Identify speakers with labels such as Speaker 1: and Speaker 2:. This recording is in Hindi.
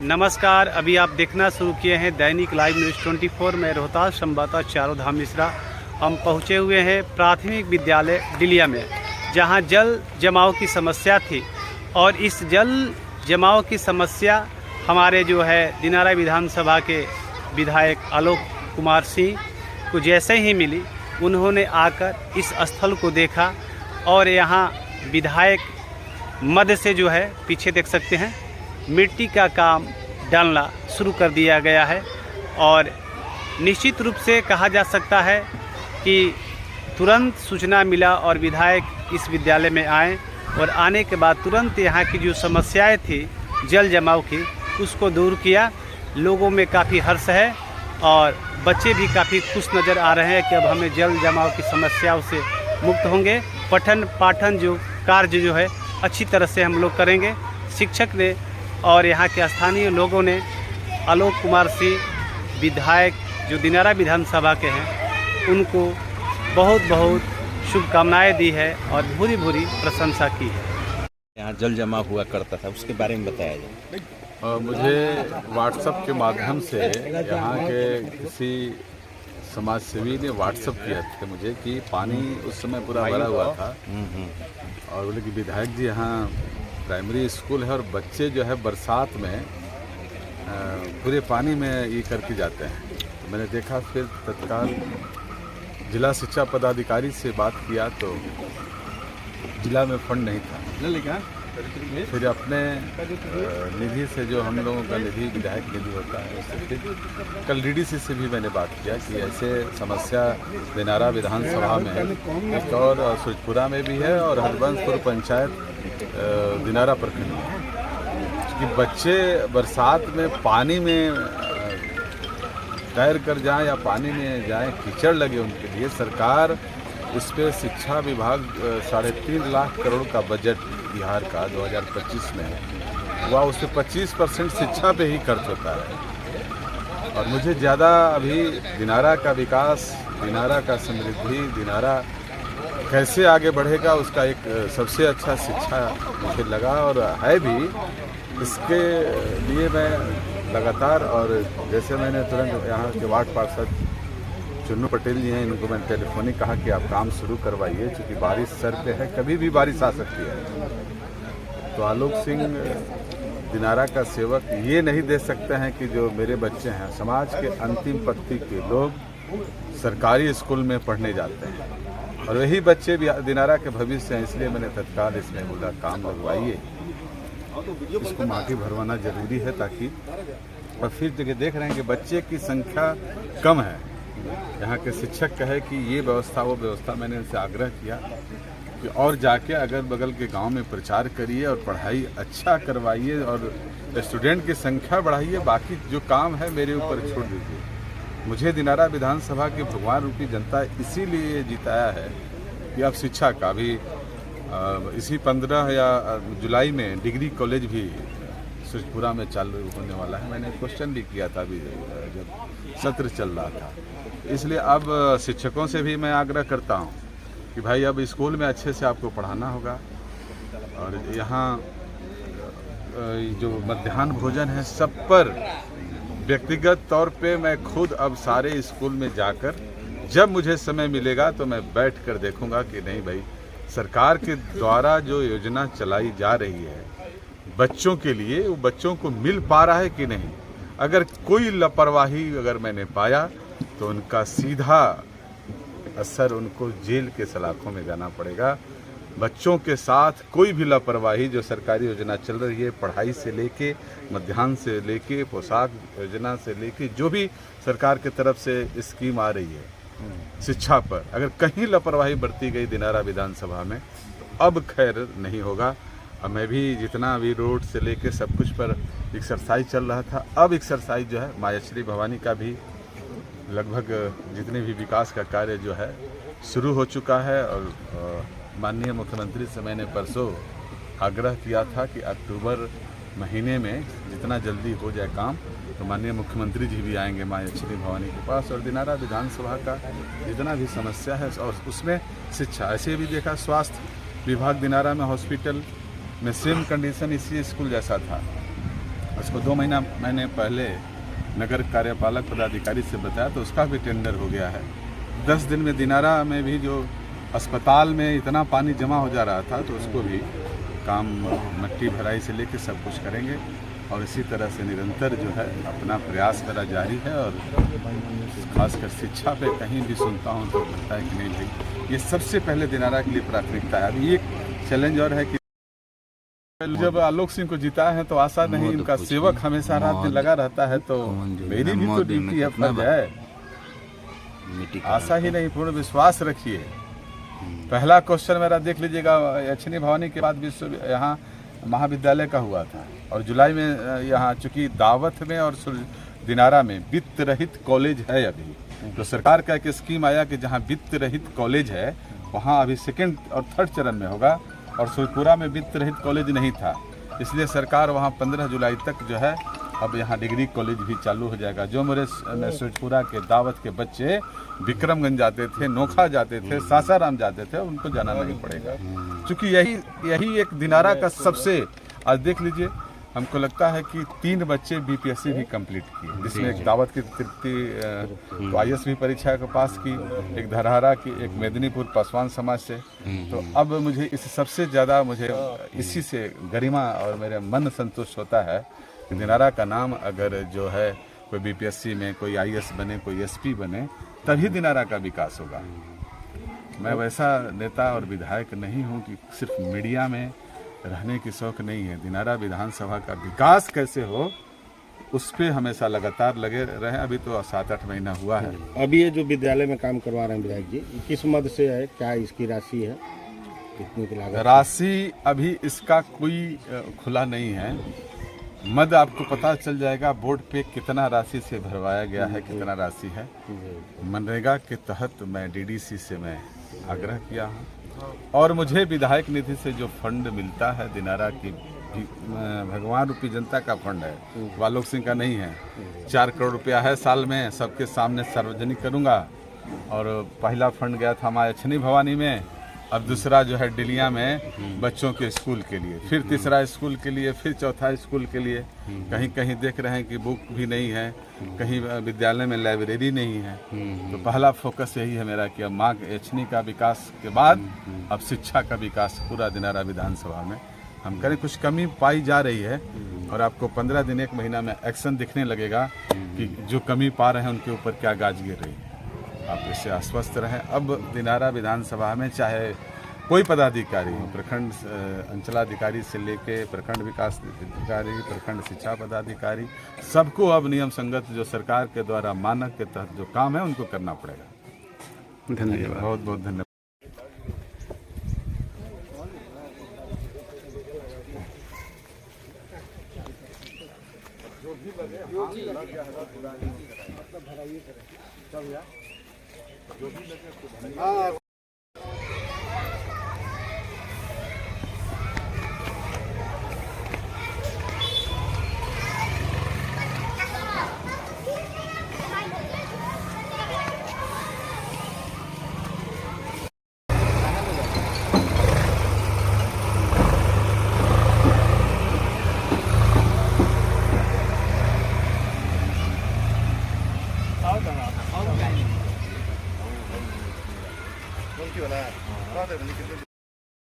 Speaker 1: नमस्कार, अभी आप देखना शुरू किए हैं दैनिक लाइव न्यूज़ 24। मैं रोहतास संवाददाता चारों धाम मिश्रा। हम पहुंचे हुए हैं प्राथमिक विद्यालय डिलिया में, जहां जल जमाव की समस्या थी। और इस जल जमाव की समस्या हमारे जो है दिनारा विधानसभा के विधायक आलोक कुमार सिंह को जैसे ही मिली, उन्होंने आकर इस स्थल को देखा और यहाँ विधायक मद से जो है पीछे देख सकते हैं मिट्टी का काम डालना शुरू कर दिया गया है। और निश्चित रूप से कहा जा सकता है कि तुरंत सूचना मिला और विधायक इस विद्यालय में आए और आने के बाद तुरंत यहाँ की जो समस्याएं थी जल जमाव की, उसको दूर किया। लोगों में काफ़ी हर्ष है और बच्चे भी काफ़ी खुश नज़र आ रहे हैं कि अब हमें जल जमाव की समस्याओं से मुक्त होंगे। पठन पाठन जो कार्य जो है अच्छी तरह से हम लोग करेंगे। शिक्षक ने और यहाँ के स्थानीय लोगों ने आलोक कुमार सिंह विधायक जो दिनारा विधानसभा के हैं, उनको बहुत बहुत शुभकामनाएं दी है और भूरी भूरी प्रशंसा की है।
Speaker 2: यहाँ जल जमा हुआ करता था, उसके बारे में बताया जाए।
Speaker 3: मुझे व्हाट्सएप के माध्यम से यहाँ के किसी समाज सेवी ने व्हाट्सएप किया था मुझे कि पानी उस समय पूरा भरा हुआ था और बोले कि विधायक जी यहाँ प्राइमरी स्कूल है और बच्चे जो है बरसात में पूरे पानी में ये करके जाते हैं। तो मैंने देखा, फिर तत्काल जिला शिक्षा पदाधिकारी से बात किया तो जिला में फंड नहीं था। फिर अपने निधि से, जो हम लोगों का निधि विधायक निधि होता है, उससे फिर कल डीडीसी से भी मैंने बात किया कि ऐसे समस्या दिनारा विधानसभा में एक और सूरजपुरा में भी है और हरबंसपुर पंचायत दिनारा प्रखंड में, कि बच्चे बरसात में पानी में तैर कर जाएं या पानी में जाएं, कीचड़ लगे उनके लिए। सरकार इस पर शिक्षा विभाग 3.5 लाख करोड़ का बजट बिहार का 2025 में है, वह उससे 25% शिक्षा पे ही खर्च होता है। और मुझे ज़्यादा अभी दिनारा का विकास, दिनारा का समृद्धि, दिनारा कैसे आगे बढ़ेगा, उसका एक सबसे अच्छा शिक्षा मुझे लगा और है भी। इसके लिए मैं लगातार, और जैसे मैंने तुरंत यहाँ के वार्ड पार्षद चुन्नू पटेल जी हैं, इनको मैंने टेलीफोनिक कहा कि आप काम शुरू करवाइए, क्योंकि बारिश सर पे है, कभी भी बारिश आ सकती है। तो आलोक सिंह दिनारा का सेवक ये नहीं दे सकते हैं कि जो मेरे बच्चे हैं समाज के अंतिम पंक्ति के लोग सरकारी स्कूल में पढ़ने जाते हैं और वही बच्चे भी दिनारा के भविष्य हैं। इसलिए मैंने तत्काल इसमें बोला काम लगवाइए, इसको माटी भरवाना जरूरी है, ताकि और फिर जगह देख रहे हैं कि बच्चे की संख्या कम है। यहाँ के शिक्षक कहे कि ये व्यवस्था वो व्यवस्था, मैंने इनसे आग्रह किया कि और जाके अगल बगल के गांव में प्रचार करिए और पढ़ाई अच्छा करवाइए और स्टूडेंट की संख्या बढ़ाइए। बाकी जो काम है मेरे ऊपर छोड़ दीजिए। मुझे दिनारा विधानसभा की भगवान रूपी जनता इसीलिए जिताया है कि अब शिक्षा का भी इसी 15 या जुलाई में डिग्री कॉलेज भी सूरजपुरा में चालू होने वाला है। मैंने क्वेश्चन भी किया था अभी जब सत्र चल रहा था। इसलिए अब शिक्षकों से भी मैं आग्रह करता हूँ कि भाई अब स्कूल में अच्छे से आपको पढ़ाना होगा। और यहाँ जो मध्याह्न भोजन है, सब पर व्यक्तिगत तौर पे मैं खुद अब सारे स्कूल में जाकर जब मुझे समय मिलेगा तो मैं बैठ कर देखूंगा कि नहीं भाई, सरकार के द्वारा जो योजना चलाई जा रही है बच्चों के लिए, वो बच्चों को मिल पा रहा है कि नहीं। अगर कोई लापरवाही अगर मैंने पाया तो उनका सीधा असर, उनको जेल के सलाखों में जाना पड़ेगा। बच्चों के साथ कोई भी लापरवाही, जो सरकारी योजना चल रही है, पढ़ाई से लेके, मध्याह्न से लेके, पोशाक योजना से लेके, जो भी सरकार की तरफ से स्कीम आ रही है शिक्षा पर, अगर कहीं लापरवाही बरती गई दिनारा विधानसभा में तो अब खैर नहीं होगा। अब मैं भी जितना अभी रोड से लेके सब कुछ पर एक्सरसाइज चल रहा था, अब एक्सरसाइज जो है मायाश्री भवानी का भी लगभग जितने भी विकास का कार्य जो है शुरू हो चुका है। और माननीय मुख्यमंत्री से मैंने परसों आग्रह किया था कि अक्टूबर महीने में जितना जल्दी हो जाए काम, तो माननीय मुख्यमंत्री जी भी आएंगे मायाश्री भवानी के पास और दिनारा विधानसभा का जितना भी समस्या है और उसमें शिक्षा। ऐसे भी देखा, स्वास्थ्य विभाग दिनारा में हॉस्पिटल में सेम कंडीशन इसी स्कूल जैसा था। उसको 2 महीना मैंने पहले नगर कार्यपालक पदाधिकारी से बताया तो उसका भी टेंडर हो गया है। 10 दिन में दिनारा में भी जो अस्पताल में इतना पानी जमा हो जा रहा था तो उसको भी काम मट्टी भराई से लेके सब कुछ करेंगे और इसी तरह से निरंतर जो है अपना प्रयास मेरा जारी है। और खासकर शिक्षा पे कहीं भी सुनता हूँ तो लगता है कि नहीं भाई ये सबसे पहले दिनारा के लिए प्राथमिकता है। अभी एक चैलेंज और है कि जब आलोक सिंह को जीता है तो आशा नहीं, इनका सेवक हमेशा रात दिन लगा रहता है तो मेरी भी तो ड्यूटी है, फर्ज है। आशा ही नहीं, पूर्ण विश्वास रखिए। पहला क्वेश्चन मेरा देख लीजिएगा, यक्षिणी भवानी के बाद विश्व यहाँ महाविद्यालय का हुआ था और जुलाई में यहाँ चूंकि दावत में और दिनारा में वित्त रहित कॉलेज है अभी, तो सरकार का एक स्कीम आया कि जहाँ वित्त रहित कॉलेज है वहाँ अभी 2nd और 3rd चरण में होगा और सुरपुरा में वित्त रहित कॉलेज नहीं था, इसलिए सरकार वहाँ 15 जुलाई तक जो है अब यहाँ डिग्री कॉलेज भी चालू हो जाएगा। जो मेरे सुरपुरा के दावत के बच्चे विक्रमगंज जाते थे, नोखा जाते थे, सासाराम जाते थे, उनको जाना नहीं पड़ेगा, क्योंकि यही एक दिनारा का सबसे, आज देख लीजिए हमको लगता है कि 3 बच्चे बीपीएससी भी कंप्लीट किए, जिसमें एक दावत की तृप्ति तो आईएएस भी परीक्षा को पास की, एक धरहरा की, एक मेदिनीपुर पासवान समाज से। तो अब मुझे इस सबसे ज़्यादा मुझे इसी से गरिमा और मेरे मन संतुष्ट होता है कि दिनारा का नाम अगर जो है कोई बीपीएससी में कोई आईएएस बने, कोई एसपी बने, तभी दिनारा का विकास होगा। मैं वैसा नेता और विधायक नहीं हूँ कि सिर्फ मीडिया में रहने की शौक नहीं है। दिनारा विधानसभा का विकास कैसे हो उस पे हमेशा लगातार लगे रहे। अभी तो 7-8 महीना हुआ है।
Speaker 4: अभी ये जो विद्यालय में काम करवा रहे हैं विधायक जी, किस मद से है, क्या इसकी राशि है, कितनी की लागत?
Speaker 3: राशि अभी इसका कोई खुला नहीं है, मद आपको पता चल जाएगा बोर्ड पे कितना राशि से भरवाया गया है, कितना राशि है। मनरेगा के तहत मैं डीडीसी से मैं आग्रह किया हूँ और मुझे विधायक निधि से जो फंड मिलता है दिनारा की भगवान रूपी जनता का फंड है, आलोक सिंह का नहीं है। 4 करोड़ रुपया है साल में, सबके सामने सार्वजनिक करूँगा। और पहला फंड गया था हमारे यक्षिणी भवानी में, अब दूसरा जो है डिलिया में बच्चों के स्कूल के लिए, फिर तीसरा स्कूल के लिए, फिर चौथा स्कूल के लिए। कहीं कहीं देख रहे हैं कि बुक भी नहीं है, कहीं विद्यालय में लाइब्रेरी नहीं है। तो पहला फोकस यही है मेरा कि अब माँ यक्षिणी का विकास के बाद अब शिक्षा का विकास पूरा दिनारा विधानसभा में हम करें। कुछ कमी पाई जा रही है और आपको 15 दिन 1 महीना में एक्शन दिखने लगेगा कि जो कमी पा रहे हैं उनके ऊपर क्या गाज गिर रही है। आप इससे आश्वस्त रहें। अब दिनारा विधानसभा में चाहे कोई पदाधिकारी हो, प्रखंड अंचलाधिकारी से लेके प्रखंड विकास अधिकारी, प्रखंड शिक्षा पदाधिकारी, सबको अब नियम संगत जो सरकार के द्वारा मानक के तहत जो काम है उनको करना पड़ेगा।
Speaker 1: धन्यवाद।
Speaker 3: बहुत बहुत धन्यवाद।